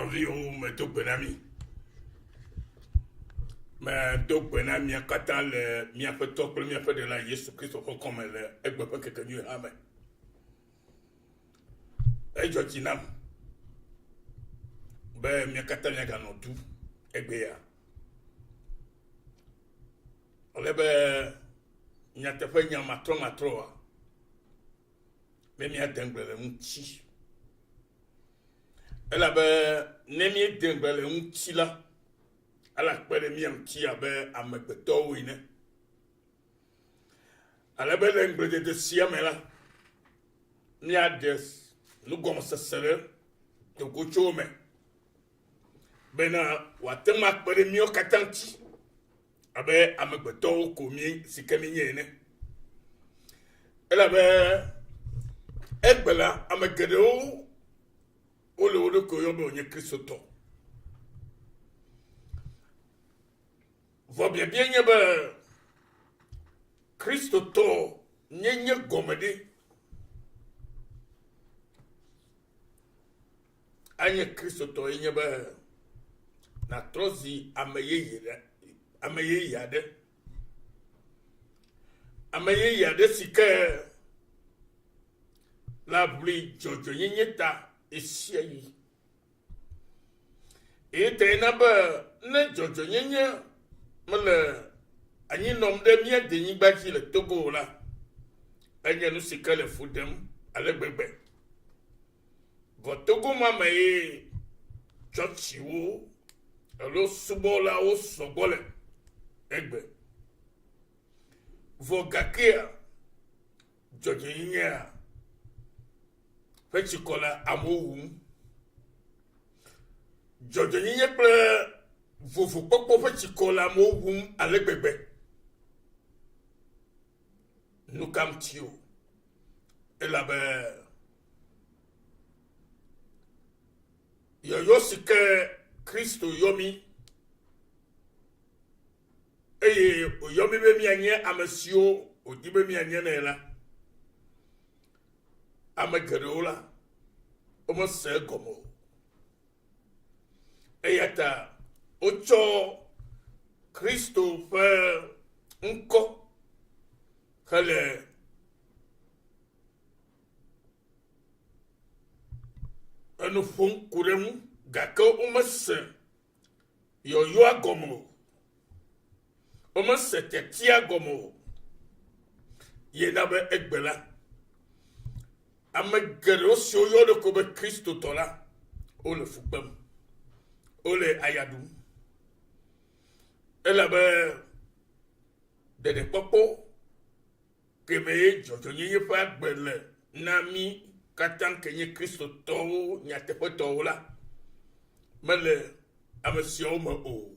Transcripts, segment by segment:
Novi ou me to benami. Me to benami akata le mi ape to premier fait de la Jésus Christ ko comme le egbe pe keke nu ha me. E jo tinam. Be mi akata nya ga no tu egbe ya. Ole be nya te fe nya matro a. Me mi adengbele nchi. Elle avait nemi dembele untila ala kpele mi amti abe amekpeto wine ala be lengbele de siamela mi ades nu gom sesere to gochome bena watema kpele mi okatanti abe amekpeto ko mi sikemi nyene elle avait egbela amegedeo ole ko yobe onye Kristo. Vo bien nyebe Kristo to nyenye gomede. Anye Kristo to nyebe na trozi ameye yade. Ameye yade sike la bli jojo nyenye ta Esiayi. Et naba ne jojo nyenye mele anyi nom de mia de nyi baki le Togo la. Anya nu sikale fudem ale bebe. Vo Togo mama e chochiwo alo subola o sobole egbe. Vo gakia jojo nyenye Fechikola amohum. Jojo nye ple vovo popo fechikola amohum alegbegbe. Nous kam tio. Elabe. Yo sike Kristo yomi. Eye yomi be mianye amesio odibe mianye na ela. Amagerola omo se gomo eyata ocho Kristo fe nko kale anu fun kuremu gaka omo se yo agomo omo se tetia gomo yenabe egbela amegero si oyo de kobe Kristo tola o le fukbem o le ayadum elabe de popo keme jojo nye fa gbele nami katan kenye Kristo to nyate poto la mele amesio ma o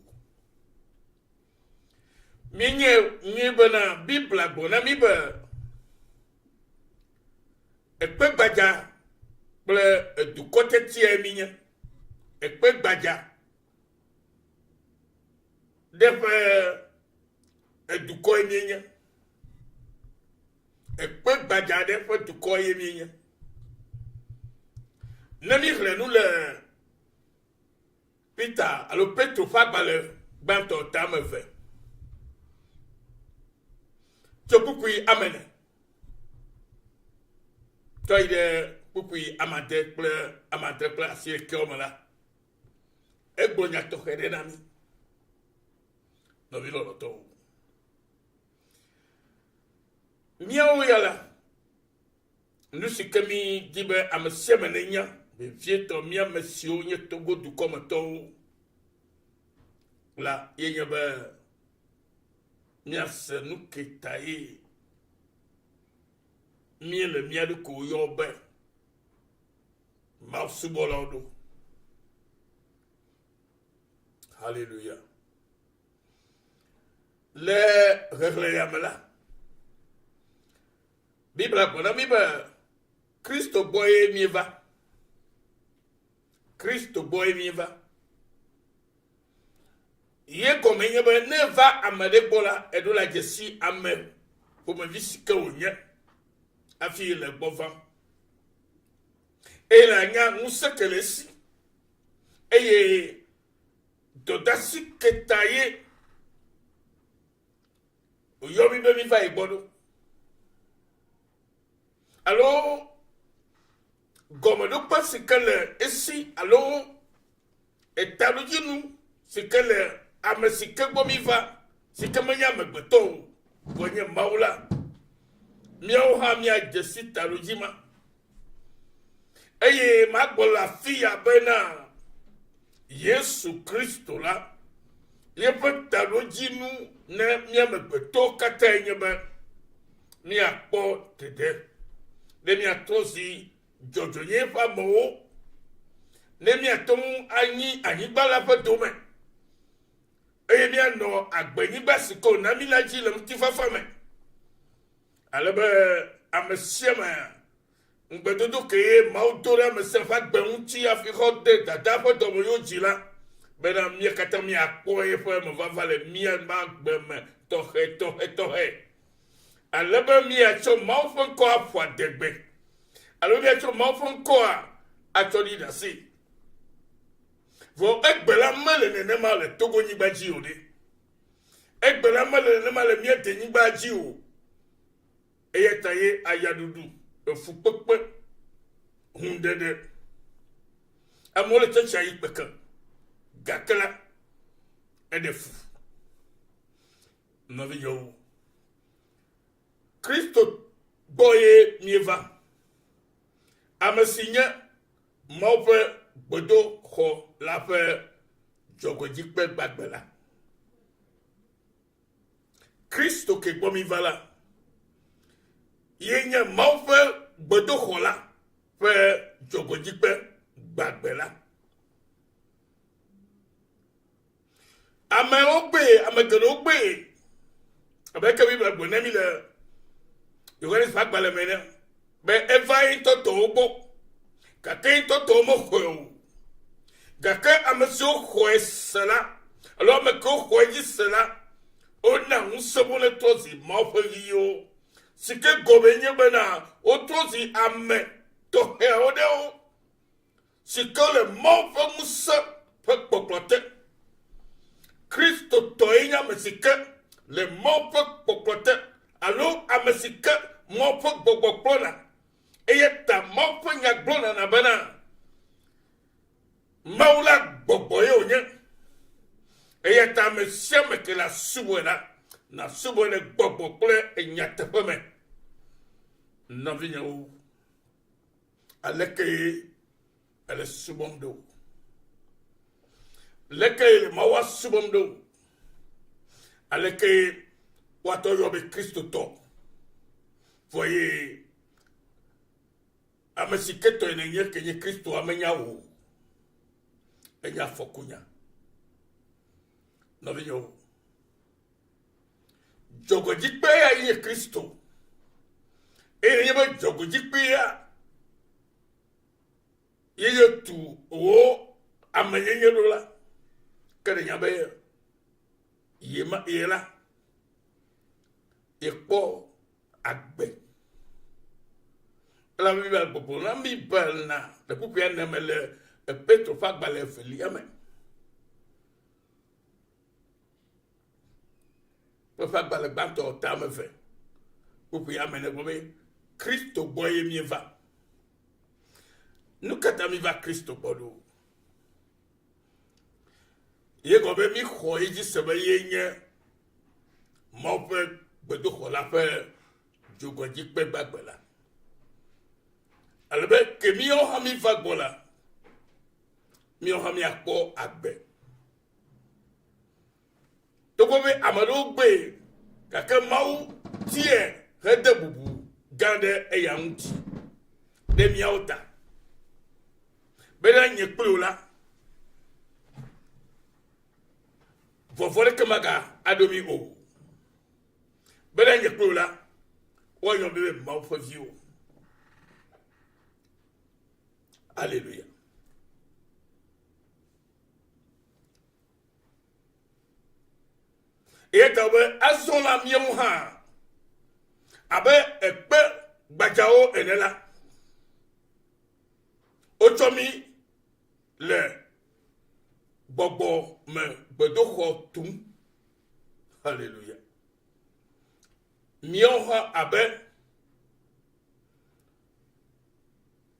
minye bana bibla bona mibe ekpe gbaja ple edukote tie minye ekpe gbaja defe eduko minye ekpe gbaja defe eduko minye nami hlenu le Peter alo Petro fa bale banto tamefe chopukui amene toi de pupui amate ple asie kiomala egbonya to herenami no vilo lo to miao yala nusi kemi dibe amsemenenya be vieto mia mesio nye togo du comme to la yenyebe mia se nukitai miele miade ko yobe masubolado. Hallelujah. Le regleyamela Bibla bona miba Kristo boye miva ye komenye ba neva amade bola edola jesi amen pour me visika onye afi le bovan et la nya musekelesi eye dodasi ketaye oyomi be mi va igbodo alo gomodo pa sikale esi alo etalujinu sikale amesike gbomi va sikamenya megbeto bonye maula miao ha mi ajesi talujima eye magbola fia bena Yesu Kristo la yepe talujinu ne miamegbeto kata enyebe mi akpo tede de mi atosi jojoye fa mo ne mi atom anyi gbala fa dome eye mi ano agbenyi basiko na mi laji le mti fa fa me alebe amesiema ngbedodo ke maudora mesefa gbenti afiko de dada fa domo yo jila bena mi kata mi akpo e fa me va vale mi ma gbeme tohe alebe mi acho maufon ko afwa degbe alebe mi acho maufon ko atoli dasi vo egbela mele ne ma le togo nyi gbaji o de egbela mele ne ma le mi ete nyi gbaji o eye taye ayadudu efu pepe hundede amole chacha yi peka gakala edefu novi yo Kristo boye mieva amesinya mope bodo ko la fe jogoji pe gbagbela Kristo ke gbomi vala yenya mope bodo ko la fe jogoji pe gbagbela ame ogbe abeke bi blagbo nemi le Yoganis fagbale mene be eva into tobo kake into tomo khoyo gake amesio khoe sala alo me ko khoe sala ona unsebo le tozi mafeliyo sike gobenye bena o tozi ame to he odeo sike le mafa musa pokpoklote Kristo toinya mesike le mafa pokpoklote alo amesike mopo gbogbogbona eyeta mopo nyagbona na bana maula gbogbo yo nye eyeta meseme ke la subwena na subwene gbogbogbole enyatepeme na vinya u aleke ele subomdo leke le mawa subomdo aleke wato yobe Kristo to voyez amesiketo enenye kenye Kristo amenya wo enya fokunya novinyo jogojipe ya ye Kristo enenye ba jogojipe ya ye tu wo amenyenye lola kare nyabe yema yela ekpo agbe la Bible popo na mi balna de popo ya na mele Petro fa gbale feli amen po fa gbale gbanto ta me fe popo ya mene bobe Kristo boye mi va nous kata mi va Kristo bodo ye gobe mi kho yi sebe ye nye mo pe gbedo kho la fe jogoji pe gbagbela alebe ke mi o ha mi va gbola mi o ha mi akpo agbe to gobe amado gbe kaka mau tie hede bubu gande eyanti de mi auta bela nye plola vovore kamaga adomi o bela nye plola o yon bebe mau fo view alléluia et tabe azola miemu ha abe ekpe gbajao enela ochomi le gbɔgbɔ me gbedoxɔ tum. Alléluia. Míawo hã abe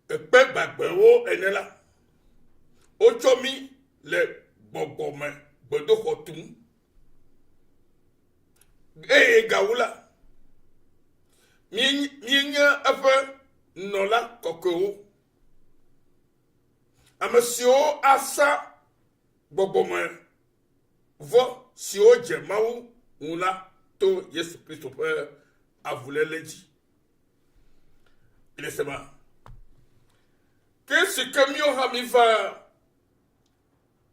ekpe gbagbewo ene la. Wotsɔ mi le gbɔgbɔ me gbedoxɔ tum. Eye gawu la, míenye eƒe nɔla kɔkɔewo. Ame siwo asa gbɔgbɔme vɔ siwo dze Mawu ŋu la to Yesu Kristo ƒe avuléle dzi. Il est seulement que ce que míawo hã mi va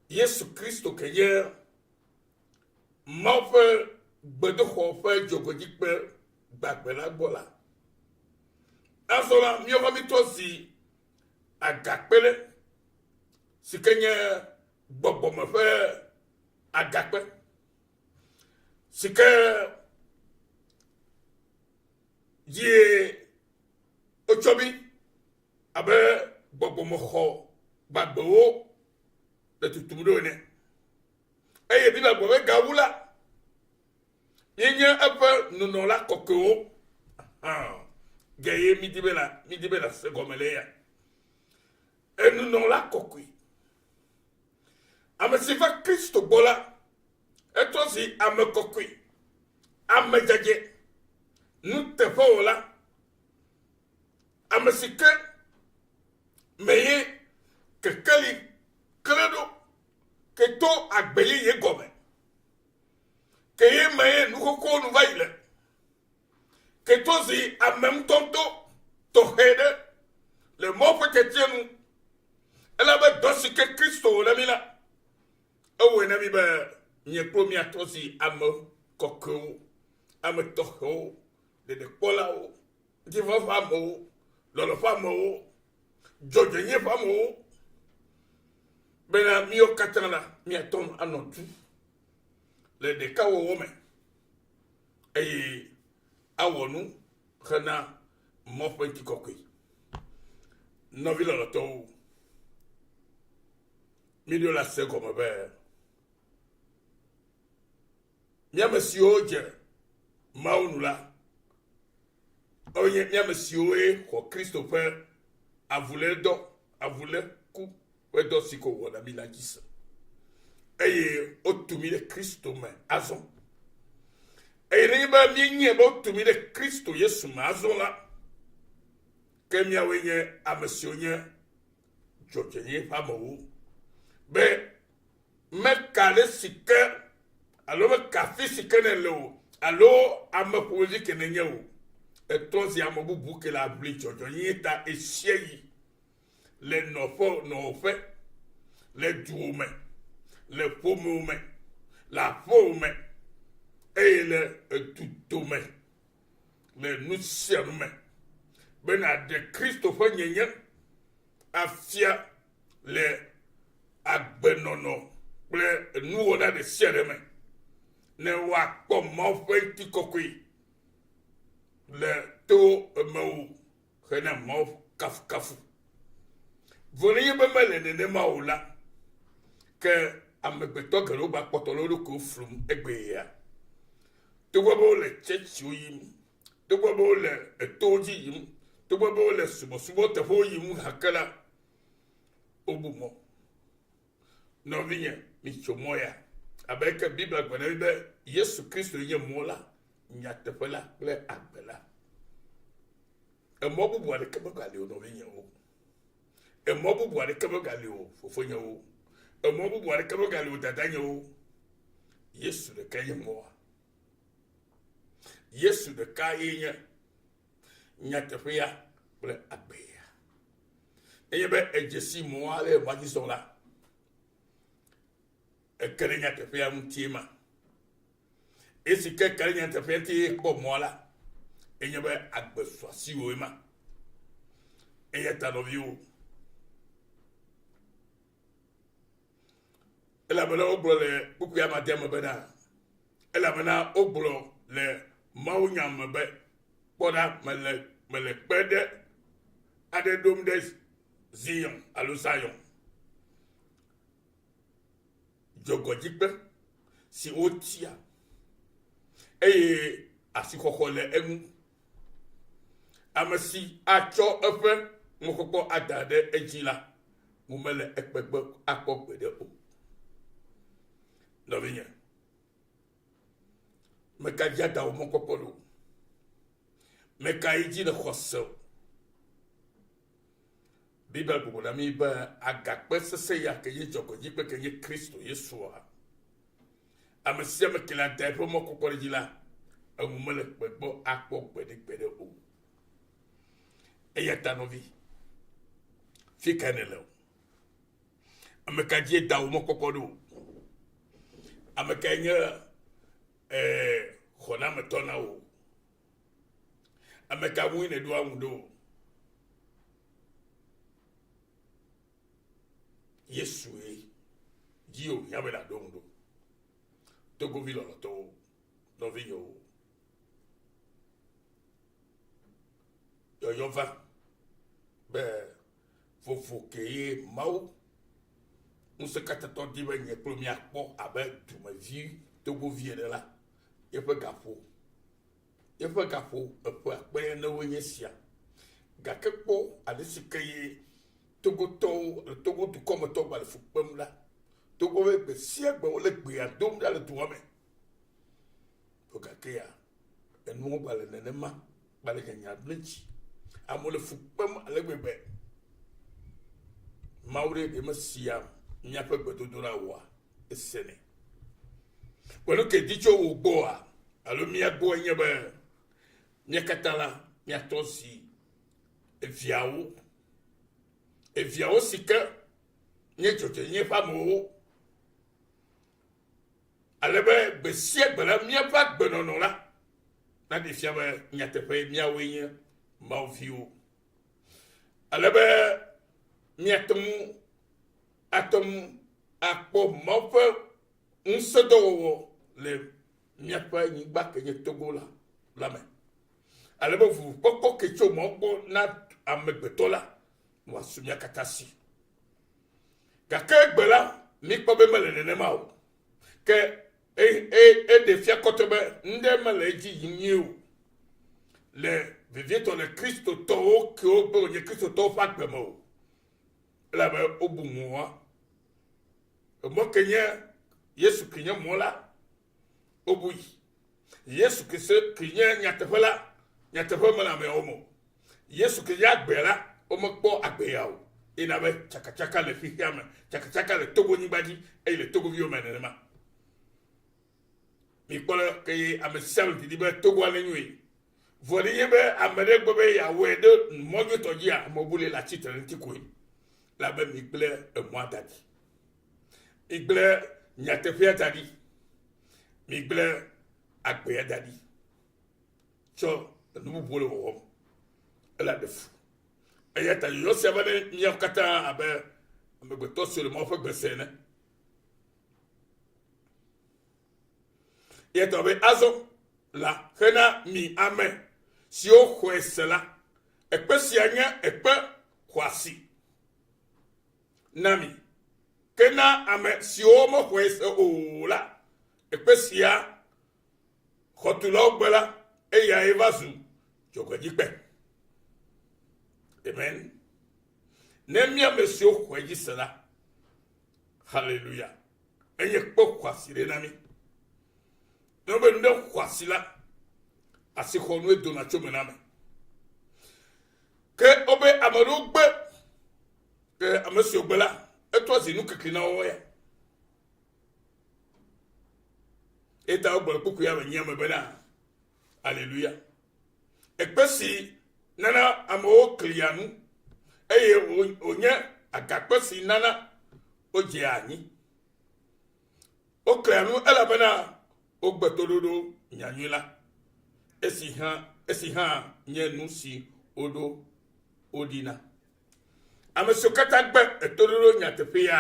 Yesu Kristo ke nye Mawu ƒe gbedoxɔ ƒe dzogodzikpe gbagbe la gbɔ la. Azɔ la míawo hã mi trɔ zi agakpele si ke nye gbɔgbɔme ƒe agakpe si ke yi wotsɔ mi abe gbɔgbɔmexɔ gbagbewo le tutum ɖo ene. Eye mi le gbɔ be gawu la míenye eƒe nunɔla kɔkɔewo. Geye mi di be la se gɔme le ya. Enunɔla kɔkɔe. Ame si va Kristo gbɔ la, etrɔ zi ame kɔkɔe, ame dzadze, nuteƒewɔla, ame si ke me ye kekeli klẽ ɖo, ke to agbe yeye gɔme, ke ye me ye nuxoxo nu va yi le, ke to zi ame ŋutɔŋutɔ tɔxɛ ɖe le mɔ ƒe tetie nu, elabe dɔ si ke Kristo wòle mi la, ewɔe na mi be nye kplo miatrɔ zi ame kɔkɔewo, ame tɔxɛwo, ɖeɖekpɔlawo, ŋutifafa amewo, lɔlɔƒe amewo, dzɔdzɔenye ƒe amewo, bena míawo katã la míatɔ anɔ tu le ɖekawɔwɔ me eye awɔ nu hena mɔ ƒe ŋutikɔkɔe. Nɔvi lɔlɔtɔwo, míaɖo le ase gɔme be míame siwo dze Mawu nu la, wonye míame siwo xɔ Kristo ƒe avulédɔ, avuléku ƒe dɔ si ko wɔ na mi la dzi se. Eye wotu mi ɖe Kristo me azɔ. Eye nenye be míenye be wotu mi ɖe Kristo Yesu me azɔ la, ke míawoe nye ame siwo nye dzɔdzɔenye ƒe amewo. Be meka ɖe si ke alo meka afi si ke ne le o alo ame ƒomevi ke ne nye o. Etrɔ zi ame bubu ke le abli dzɔdzɔenye ta esia yi le nɔƒe, le duwo me, le ƒomewo me, le aƒewo me, eye le eduto me, le nu sia nu me. Bena ɖe Kristo ƒe nyenye afia le agbenɔnɔ kple nuwɔna ɖe sia ɖe me, ne woakpɔ Mawu ƒe ŋutikɔkɔe le to emewo hena Mawu kafukafu. Vɔ nenye be mele nenema o la, ke amegbetɔ geɖewo ba kpɔtɔ le wo ɖokuiwo flum egbea. Togbɔ be wole tsɛtsiwo yim, togbɔ be wole etowo dzi yim, togbɔ be wole subɔsubɔ teƒewo yim hake la, wobu mɔ. Nɔvinye, mitso mɔ ya. Abe ke Biblia gblɔ na mi be Yesu Kristo nye mɔ la, nyateƒe la kple agbe la. Emɔ bubu aɖeke megali o nɔvinyewo. Emɔ bubu aɖeke megali o fofonyewo. Emɔ bubu aɖeke megali o dadanyewo. Yesu ɖeka nye mɔa. Yesu ɖeka ye nye nyateƒea kple agbea. Eye be edzesi mɔa le mɔa dzi zɔ la, eke ɖe nyateƒea ŋutie ma. Esi ke eke ɖe nyateƒea ŋutie kpɔ mɔa la, enye be agbesɔasiwoe ma. Eye ta nɔviwo. Elabena wogblɔ le kpukpui amade me bena, elabena wogblɔ le Mawu nya me be, kpɔɖa mele kpe ɖe aɖe ɖom ɖe Zion alo Zion. dzɔgɔdzikpe si wotia eye asixɔxɔ le eŋu ame si atsɔ eƒe ŋukɔkɔ ada ɖe edzi la ŋu mele ekpegbe akpɔ gbe ɖe o. Nɔvinye meka dzi ada wo mɔkpɔkpɔ ɖo meka yi dzi le xɔse o. Bible gbogbo na mi be agakpe sese ya ke ye dzɔgɔdzikpe ke ye Kristo Yesua ame sia ame ke le ada eƒe mɔkpɔkpɔ ɖe dzi la eŋu mele kpegbɔ akpɔ gbeɖe o. Eya ta nɔvi fi ka ne le o. Ame ka dzi da wo mɔkpɔkpɔ ɖo ame ka nye xɔnametɔ na wo ame ka ŋui ne ɖo aŋu ɖo Yesue dzi o nya be la ɖo ŋu ɖo togovi lɔlɔtɔwo nɔvinyewo yɔyɔ va be vovo ke ye Mawu ŋusẽkatãtɔ di be nye kplo miakpɔ abe dumevi togovi ene la yeƒe gaƒo eƒe akpe newo nye sia gake kpɔ ale si ke ye togotɔwo le togo dukɔmetɔ gba le fu kpem la togo be gbe sia gbe wole gbea dom ɖa le dua me to gake ya enuwo gba le nenema gba le nyanya ble dzi amewo le fu kpem ale gbegbe Mawu ɖe me sia miaƒe gbedodoɖa wɔa esene kpɔnu ke di tso wo gbɔa alo mia gbɔ nye be mia katã la miatɔ si eviawo si ke nye dzɔdzɔnye ƒe amewo ale be gbe sia gbe la miaƒe agbenɔnɔ la na ɖe fia be nyateƒe miawoe nye Mawuviwo ale be miate ŋu akpɔ Mawu ƒe ŋusẽdɔwɔwɔ le miaƒe anyigba ke nye Togo la me ale be vuvukpɔkpɔ ke tso Mawu gbɔ na amegbetɔ la wòasu mia katã si gake egbe la mikpɔ be mele nenema o ke eɖe fia kɔtɔ be ŋɖe mele edzi yim nyuie o le vevietɔ le kristotɔwo kewo be wònye kristotɔwo ƒe agbe me o elabe wobu mɔa emɔ ke nye Yesu ke nye mɔ la wobu yi Yesu ke nye nyateƒe la nyateƒe mele ameawo me o Yesu ke nye agbe la womekpɔ agbe ya o ena be tsakatsaka le xixia me tsakatsaka le Togonyigba dzi eye le Togoviwo me nenema mikpɔ le ke ye ame sia ame didi be Togoa le nyuie vɔɖi nye be ame ɖe gbe be yeawɔe ɖe mɔdzotɔ dzia ame bu le atsitre ŋuti koe labe migble emɔa da ɖi migble nyateƒea da ɖi migble agbea da ɖi tsɔ enu bubu le wɔwɔm ela ɖe fu eya ta yɔyɔ sia va ɖe míawo katã abe amegbetɔ siwo le Mawu ƒe gbese ene eya ta be azɔ la hena mi ame siwo xɔe se la ekpe sia nye ekpe xɔasi na mi ke na ame siwo mexɔe se o la ekpe sia xɔtulawo gbe la eya eva zu dzɔgɔdzikpe amen ne miame siwo xɔe dzi se la haleluya enye kpe xɔasi ɖe na mi ne be nu ɖe xɔasi la asixɔnu edona tso me na me ke wobe ame ɖewo gbe ke ame siwo gbe la etrɔ zi nu kekli na wo ya eta wo gbe kuku ya be nyame bena haleluya ekpe si nana amewo klia nu eye wònye agakpe si nana wodze anyi woklia nu elabena wogbetoɖoɖo nyanyui la esi hã nye nu si woɖo woɖina ame siwo katã gbe etoɖoɖo nyateƒe ya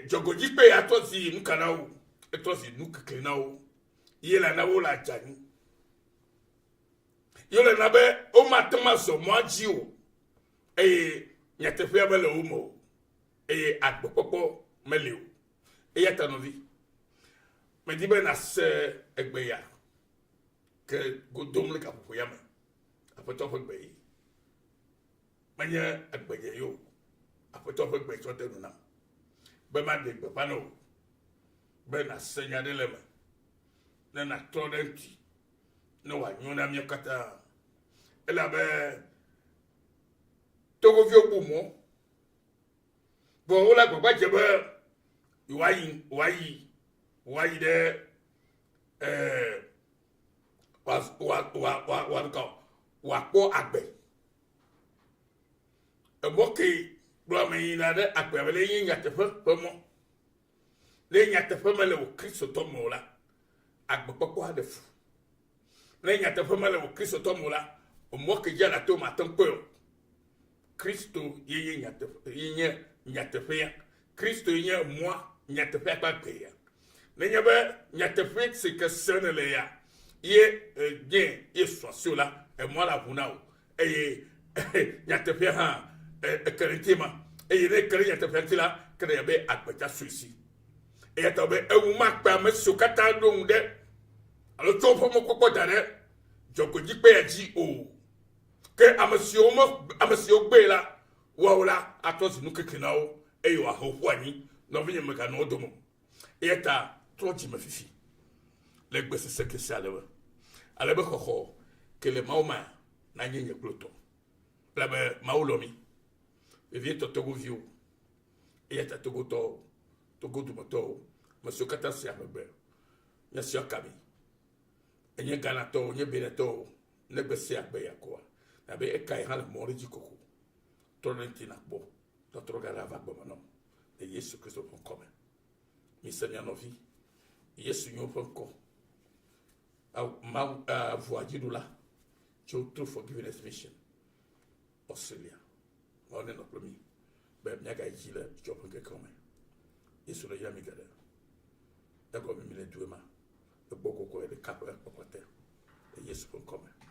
dzɔgɔdzikpe ya trɔ zi nuka na wo etrɔ zi nu kekle na wo ye la na wo le adzanyi ye le na be womate ŋu azɔ mɔa dzi o eye nyateƒea mele wo me o et agbopopo meleo et ya tanovi me di ben as egbe ya que godom le kapopo ya me apoto fo gbe yi manya egbe yo apoto fo gbe so tenu na be ma de gbe pa no be na senya de le me na trodenti no wa nyona mi kata ela be togo vi ogbumo bon wala gbagba je be iwayi de wa po agbe eboke bro me na de agbe le yin ya tefe mo le nya tefe me le o Kristo to mo la agbe popo adefu le nya tefe me le o Kristo to mo la o mo ke ja la to ma tan po Kristo ye nya tefe ya Kristo ye moi nya tefe pa pe ya le nya be nya tefe c'est que sonne le ya ye bien ye so sur la et moi la vuna o et nya tefe ha keretima et ye kere nya tefe la kere ya be akpeta suisi et ya tobe e wu ma pa me so kata do de alo to fo mo kokko dare joko ji pe ya ji o ke amasio gbe la wawla atos nu kekina o e yo ahofu ani no vinye meka no domo e ta troji mafifi le gbe se ke sa ale be khokho ke le mauma na nyenye ploto la be maulomi e vie to togo viu e ta togo du moto monsieur kata sia be ya sia kabi enye gana to nye beneto ne gbe sia be yakwa na be e kai hala mori jikoko torrenti na bo to trogara va bo no e Yesu Kristo pon come mi seigneur no vi Yesu nyo pon ko ma voyidula to forgiveness mission Australia on no promi be nyaga jila to pon ke come Yesu le yami gada e ko mi le duema e boko ko e kapo e popote e Yesu pon come